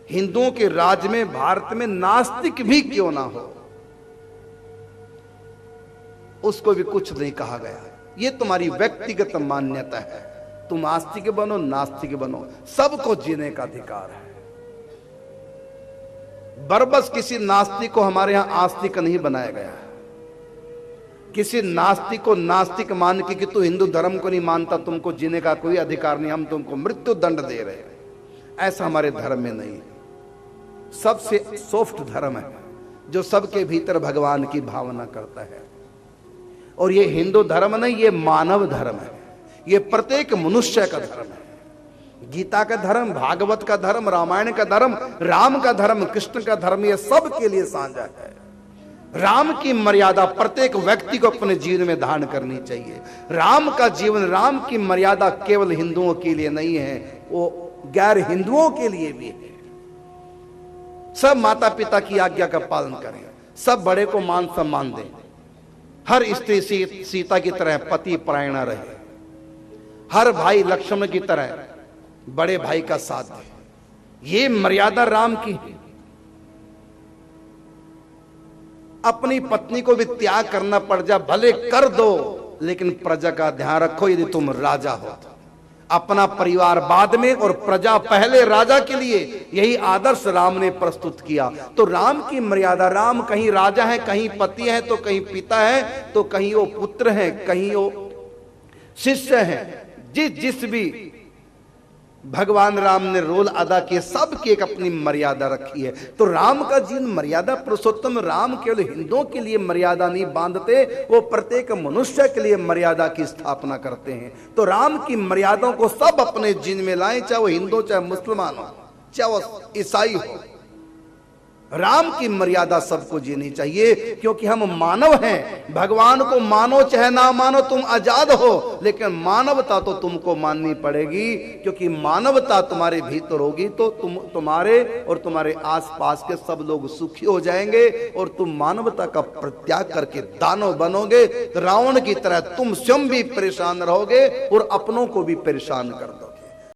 हिंदुओं के राज्य में, भारत में नास्तिक भी क्यों ना हो, उसको भी कुछ नहीं कहा गया। ये तुम्हारी व्यक्तिगत मान्यता है, तुम आस्तिक बनो नास्तिक बनो, सबको जीने का अधिकार है। बरबस किसी नास्तिक को हमारे यहां आस्तिक नहीं बनाया गया है। किसी नास्तिक को नास्तिक मान के कि तू हिंदू धर्म को नहीं मानता, तुमको जीने का कोई अधिकार नहीं, हम तुमको मृत्यु दंड दे रहे हैं, ऐसा हमारे धर्म में नहीं है। सबसे सॉफ्ट धर्म है जो सबके भीतर भगवान की भावना करता है। और ये हिंदू धर्म नहीं, ये मानव धर्म है, ये प्रत्येक मनुष्य का धर्म है। गीता का धर्म, भागवत का धर्म, रामायण का धर्म, राम का धर्म, कृष्ण का धर्म, ये सब के लिए साझा है। राम की मर्यादा प्रत्येक व्यक्ति को अपने जीवन में धारण करनी चाहिए। राम का जीवन, राम की मर्यादा केवल हिंदुओं के लिए नहीं है, वो गैर हिंदुओं के लिए भी है। सब माता पिता की आज्ञा का पालन करें, सब बड़े को मान सम्मान दें, हर स्त्री सीता की तरह पति परायणा रहे, हर भाई लक्ष्मण की तरह बड़े भाई का साथ दे। ये मर्यादा राम की है। अपनी पत्नी को भी त्याग करना पड़ जाए भले कर दो, लेकिन प्रजा का ध्यान रखो। यदि तुम राजा हो तो अपना परिवार बाद में और प्रजा पहले, राजा के लिए यही आदर्श राम ने प्रस्तुत किया। तो राम की मर्यादा, राम कहीं राजा है, कहीं पति है, तो कहीं पिता है, तो कहीं वो पुत्र है, कहीं वो शिष्य है। जिस भी भगवान राम ने रोल अदा किए, सबकी एक अपनी मर्यादा रखी है। तो राम का जीवन मर्यादा पुरुषोत्तम राम केवल हिंदुओं के लिए मर्यादा नहीं बांधते, वो प्रत्येक मनुष्य के लिए मर्यादा की स्थापना करते हैं। तो राम की मर्यादाओं को सब अपने जीवन में लाएं, चाहे वो हिंदू, चाहे मुसलमान हो, चाहे वो ईसाई हो। राम की मर्यादा सबको जीनी चाहिए, क्योंकि हम मानव हैं। भगवान को मानो चाहे ना मानो, तुम आजाद हो, लेकिन मानवता तो तुमको माननी पड़ेगी, क्योंकि मानवता तुम्हारे भीतर होगी तो तुम्हारे और तुम्हारे आसपास के सब लोग सुखी हो जाएंगे, और तुम मानवता का परित्याग करके दानव बनोगे। रावण की तरह तुम स्वयं भी परेशान रहोगे और अपनों को भी परेशान कर दो।